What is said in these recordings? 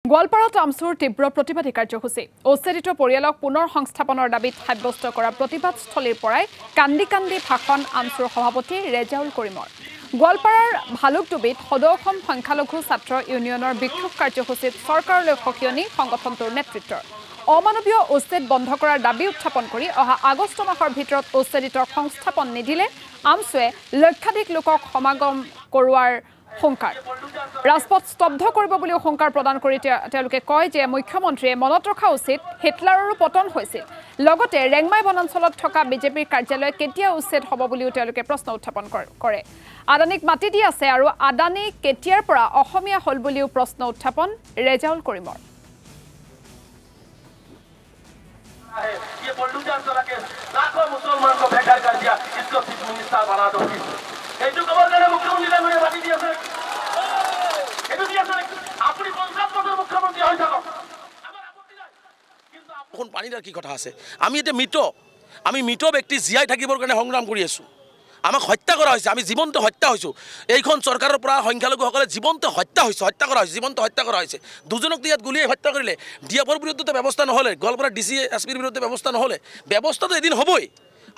গোৱালপাৰাত আমচুৰ তীব্ৰ প্ৰতিবাদী কাৰ্যসূচী উচ্ছেদিত পৰিয়ালক পুনৰ সংস্থাপনৰ দাবীত সাব্যস্ত কৰা প্ৰতিবাদস্থলীৰ পৰাই কান্দি কান্দি ভাষণ আমচুৰ সভাপতি ৰেজাউল কৰিমৰ গোৱালপাৰাৰ ভালুকডুবিত সদৌ অসম সংখ্যালঘু ছাত্ৰ ইউনিয়নৰ বিক্ষোভ কাৰ্যসূচীত চৰকাৰলৈ সকিয়নি সংগঠনটোৰ নেতৃত্বৰ অমানৱীয় উচ্ছেদ বন্ধ কৰাৰ দাবী উত্থাপন কৰি অহা আগষ্ট মাহৰ ভিতৰত উচ্ছেদিতৰ সংস্থাপন নিদিলে আমচুৱে লক্ষাধিক লোকক সমাগম কৰোৱাৰ সংকাৰ ৰাজপথ স্তব্ধ কৰিব বুলি সংকাৰ প্ৰদান কৰি তেওঁলোকে কয় যে মুখ্যমন্ত্ৰীয়ে মনত ৰখা উচিত হিটলাৰৰো পতন হৈছিল লগতে ৰেংমাই বনাঞ্চলত থকা বিজেপিৰ কাৰ্যালয় কেতিয়া উচ্ছেদ হ'ব বুলিও তেওঁলোকে প্ৰশ্ন উত্থাপন কৰে আদানীক মাটি দি আছে আৰু আদানী কেতিয়াৰ পৰা অসমীয়া হল বুলিও প্ৰশ্ন উত্থাপন ৰেজাউল কৰিমৰ ये बुलडोजर चला के लाखों मुसलमान को बेघर कर दिया इसको चीफ मिनिस्टर बना दो ये जो खबर करे मुख्यमंत्री ने मुझे बाती दिया सर ये तो दिया सर अपनी 50 বছর মুখ্যমন্ত্রী হই থাকো আমার আপত্তি নাই কিন্তু এখন পানির কি কথা আছে আমি এটা আমি মৃত ব্যক্তি জিয়াই থাকিবৰ কাৰণে সংগ্ৰাম কৰি আছো আমাক হত্যা কৰা হৈছে আমি জীবন্ত হত্যা হৈছো এইখন চৰকাৰৰ পৰা সংখ্যালঘুসকলে জীবন্ত হত্যা কৰা হৈছে জীবন্ত হত্যা কৰা হৈছে দুজনক ইয়াত গুলিয়াই হত্যা কৰিলে ডিএফৰ বিৰুদ্ধে ব্যৱস্থা নহলে গোৱালপাৰা ডিসি এসপিৰ বিৰুদ্ধে ব্যৱস্থা নহলে ব্যৱস্থাটো এদিন হ'বই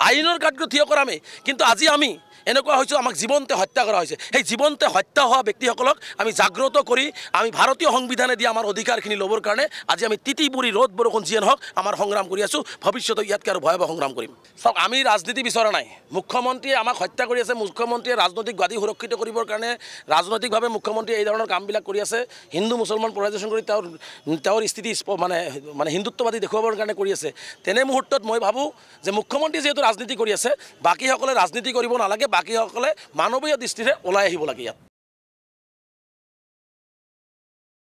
আইনৰ কাৰ্য থিয় কৰামে কিন্তু আজি আমি এনেকুৱা হৈছে আমাক জীবন্তে হত্যা কৰা হৈছে এই জীবন্তে হত্যা হোৱা ব্যক্তিসকলক আমি জাগ্ৰত কৰি আমি ভাৰতীয় সংবিধানে দিয়া আমাৰ অধিকাৰখিনি ল'বৰ কাৰণে আজি আমি তিতিপুৰি ৰ'দ বৰষুণ যিয়ে নহওক আমাৰ সংগ্ৰাম কৰি আছো ভৱিষ্যতে ইয়াতকৈ আৰু ভয়াৱহ সংগ্ৰাম কৰিম চাওক আমি ৰাজনীতি বিচৰা নাই মুখ্যমন্ত্ৰীয়ে আমাক হত্যা কৰি আছে মুখ্যমন্ত্ৰীয়ে ৰাজনৈতিক বাদী সুৰক্ষিত কৰিবৰ কাৰণে ৰাজনৈতিকভাৱে মুখ্যমন্ত্ৰীয়ে এই ধৰণৰ কামবিলাক কৰি আছে হিন্দু মুছলমান পলাৰাইজেশ্যন কৰি তেওঁৰ স্থিতি মানে হিন্দুত্ববাদী দেখুৱাবৰ কাৰণে কৰি আছে তেনে মুহূৰ্তত মই ভাবোঁ যে মুখ্যমন্ত্ৰীয়ে যিহেতু ৰাজনীতি কৰি আছে বাকীসকলে ৰাজনীতি কৰিব নালাগে বাকীসকলে মানৱীয় দৃষ্টিৰে ওলাই আহিব লাগে ইয়াত